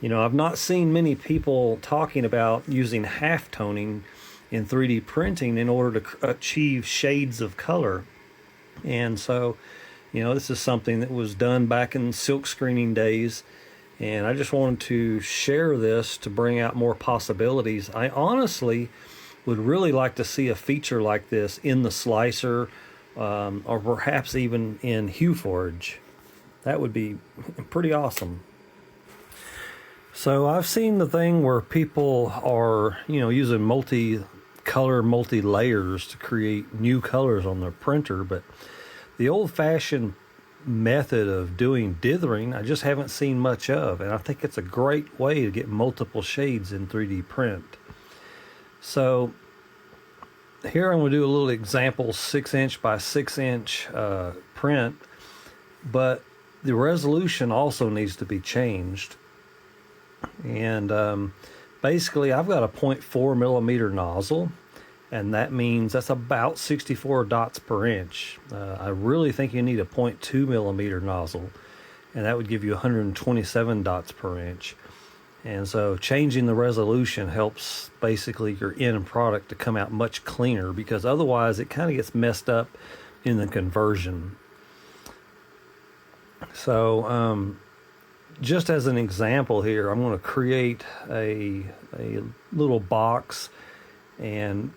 You know, I've not seen many people talking about using halftoning in 3D printing in order to achieve shades of color. And so, you know, this is something that was done back in silk screening days, and I just wanted to share this to bring out more possibilities. I honestly would really like to see a feature like this in the slicer, or perhaps even in HueForge. That would be pretty awesome. So I've seen the thing where people are, you know, using multi-color, multi-layers to create new colors on their printer, but the old-fashioned method of doing dithering I just haven't seen much of, and I think it's a great way to get multiple shades in 3D print. So here I'm going to do a little example 6" by 6" print, but the resolution also needs to be changed. And basically I've got a 0.4 millimeter nozzle, and that means that's about 64 dots per inch. I really think you need a 0.2 millimeter nozzle, and that would give you 127 dots per inch. And so changing the resolution helps basically your end product to come out much cleaner, because otherwise it kind of gets messed up in the conversion. So just as an example here, I'm going to create a little box and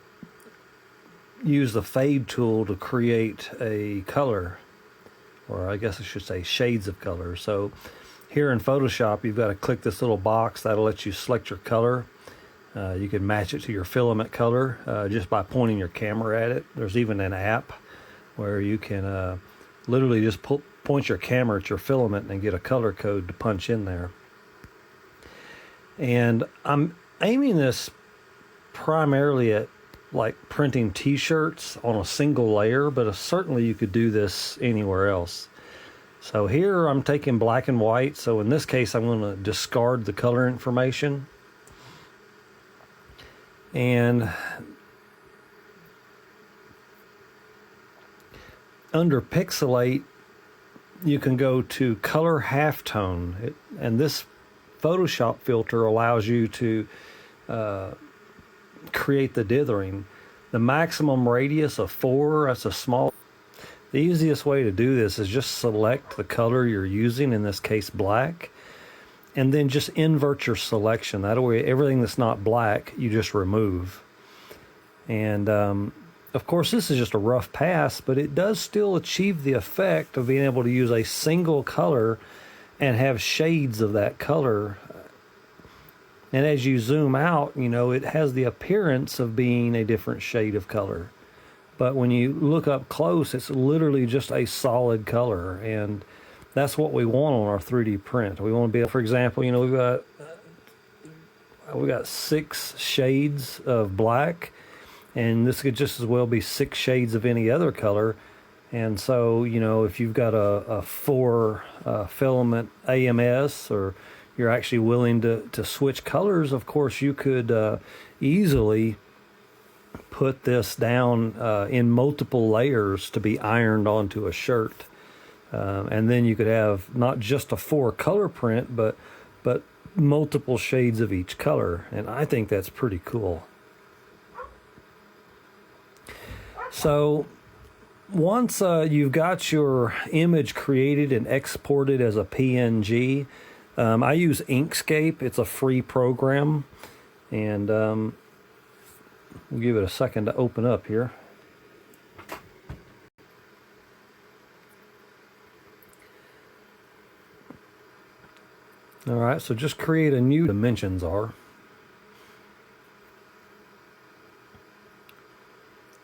use the fade tool to create a color, or I guess I should say shades of color. So here in Photoshop, you've got to click this little box that'll let you select your color. You can match it to your filament color just by pointing your camera at it. There's even an app where you can literally just point your camera at your filament and get a color code to punch in there. And I'm aiming this primarily at like printing t-shirts on a single layer, but certainly you could do this anywhere else. So here I'm taking black and white, so in this case I'm going to discard the color information. And under pixelate, you can go to color halftone, and this Photoshop filter allows you to create the dithering. The maximum radius of 4, that's a small. The easiest way to do this is just select the color you're using, in this case black, and then just invert your selection. That way everything that's not black you just remove. And of course this is just a rough pass, but it does still achieve the effect of being able to use a single color and have shades of that color. And as you zoom out, you know, it has the appearance of being a different shade of color. But when you look up close, it's literally just a solid color. And that's what we want on our 3D print. We want to be able, for example, you know, we've got 6 shades of black, and this could just as well be 6 shades of any other color. And so, you know, if you've got a 4 filament AMS, or you're actually willing to switch colors, of course you could easily put this down in multiple layers to be ironed onto a shirt. And then you could have not just a 4 color print, but multiple shades of each color. And I think that's pretty cool. So once you've got your image created and exported as a PNG, I use Inkscape. It's a free program, and we'll give it a second to open up here. All right, so just create a new dimensions are.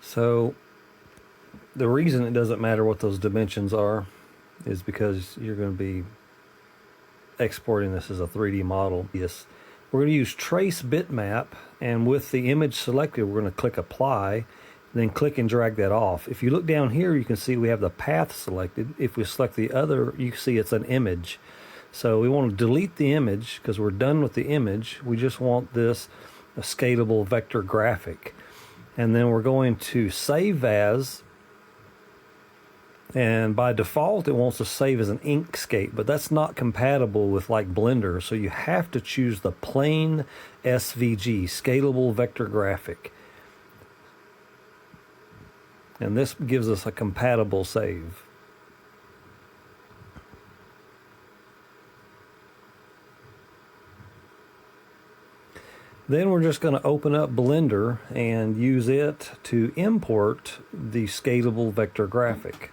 So the reason it doesn't matter what those dimensions are is because you're going to be exporting this as a 3D model. Yes, we're going to use trace bitmap, and with the image selected, we're going to click apply, then click and drag that off. If you look down here, you can see we have the path selected. If we select the other, you can see it's an image. So we want to delete the image because we're done with the image. We just want this a scalable vector graphic. And then we're going to save as, And by default, it wants to save as an Inkscape, but that's not compatible with like Blender. So you have to choose the plain SVG, Scalable Vector Graphic. And this gives us a compatible save. Then we're just going to open up Blender and use it to import the Scalable Vector Graphic.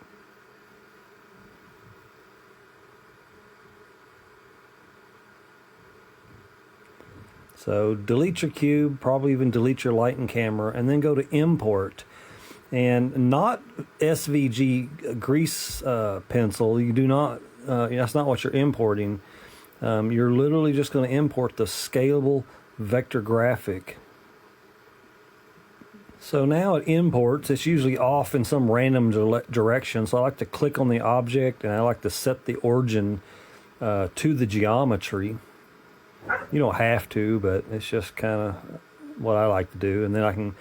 So delete your cube, probably even delete your light and camera, and then go to import. And not SVG grease pencil. You do not, that's not what you're importing. You're literally just going to import the Scalable Vector Graphic. So now it imports. It's usually off in some random direction. So I like to click on the object and I like to set the origin to the geometry. You don't have to, but it's just kind of what I like to do. And then I can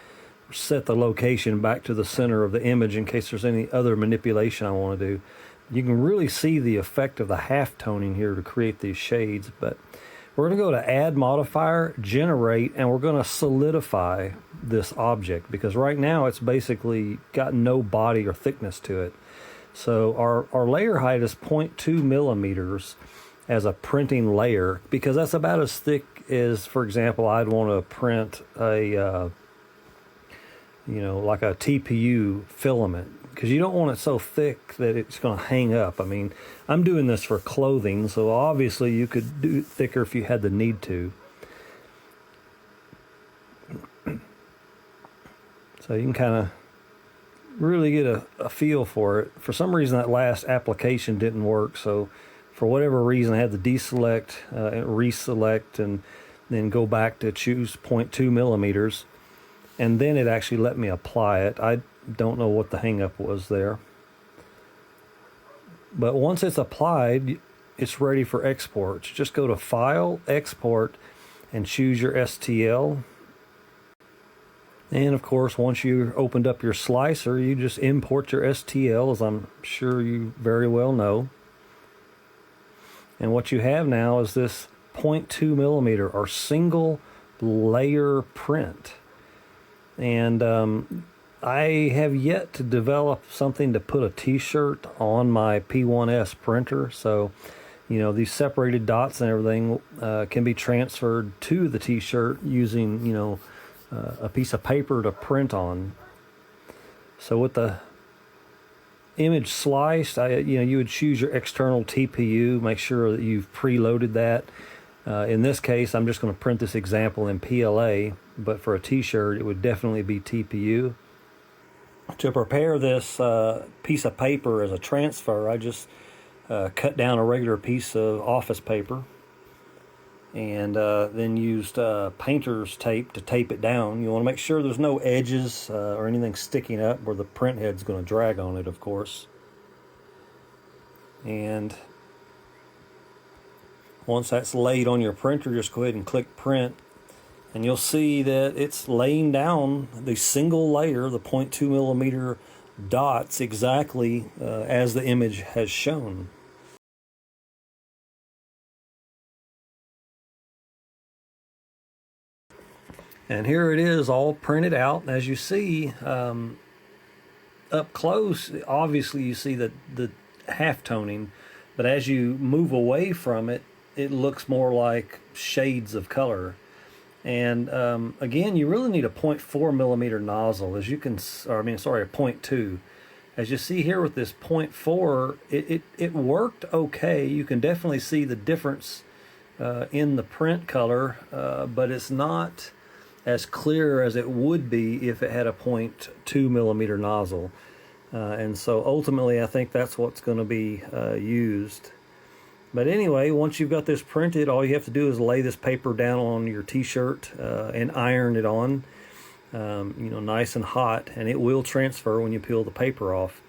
set the location back to the center of the image in case there's any other manipulation I want to do. You can really see the effect of the halftoning here to create these shades. But we're going to go to Add Modifier, Generate, and we're going to solidify this object because right now it's basically got no body or thickness to it. So our layer height is 0.2 millimeters as a printing layer because that's about as thick as, for example, I'd want to print a like a TPU filament, because you don't want it so thick that it's going to hang up. I mean, I'm doing this for clothing, so obviously you could do it thicker if you had the need to. So you can kind of really get a feel for it. For some reason, that last application didn't work, so for whatever reason, I had to deselect, and reselect, and then go back to choose 0.2 millimeters. And then it actually let me apply it. I don't know what the hang up was there. But once it's applied, it's ready for export. Just go to File, Export, and choose your STL. And of course, once you opened up your slicer, you just import your STL, as I'm sure you very well know. And what you have now is this 0.2 millimeter or single layer print. And I have yet to develop something to put a t-shirt on my P1S printer. So, these separated dots and everything can be transferred to the t-shirt using, a piece of paper to print on. So with the image sliced, you would choose your external TPU, make sure that you've preloaded that. In this case, I'm just going to print this example in PLA, but for a t-shirt, it would definitely be TPU. To prepare this piece of paper as a transfer, I just cut down a regular piece of office paper and then used painter's tape to tape it down. You want to make sure there's no edges or anything sticking up where the print head's going to drag on it, of course. And once that's laid on your printer, just go ahead and click print, and you'll see that it's laying down the single layer, the 0.2 millimeter dots, exactly as the image has shown. And here it is all printed out. As you see up close, obviously you see the halftoning, but as you move away from it, it looks more like shades of color. And again, you really need a 0.4 millimeter nozzle, as you can, a 0.2. As you see here with this 0.4, it worked okay. You can definitely see the difference in the print color, but it's not as clear as it would be if it had a 0.2 millimeter nozzle. And so ultimately, I think that's what's going to be used. But anyway, once you've got this printed, all you have to do is lay this paper down on your t-shirt and iron it on, nice and hot, and it will transfer when you peel the paper off.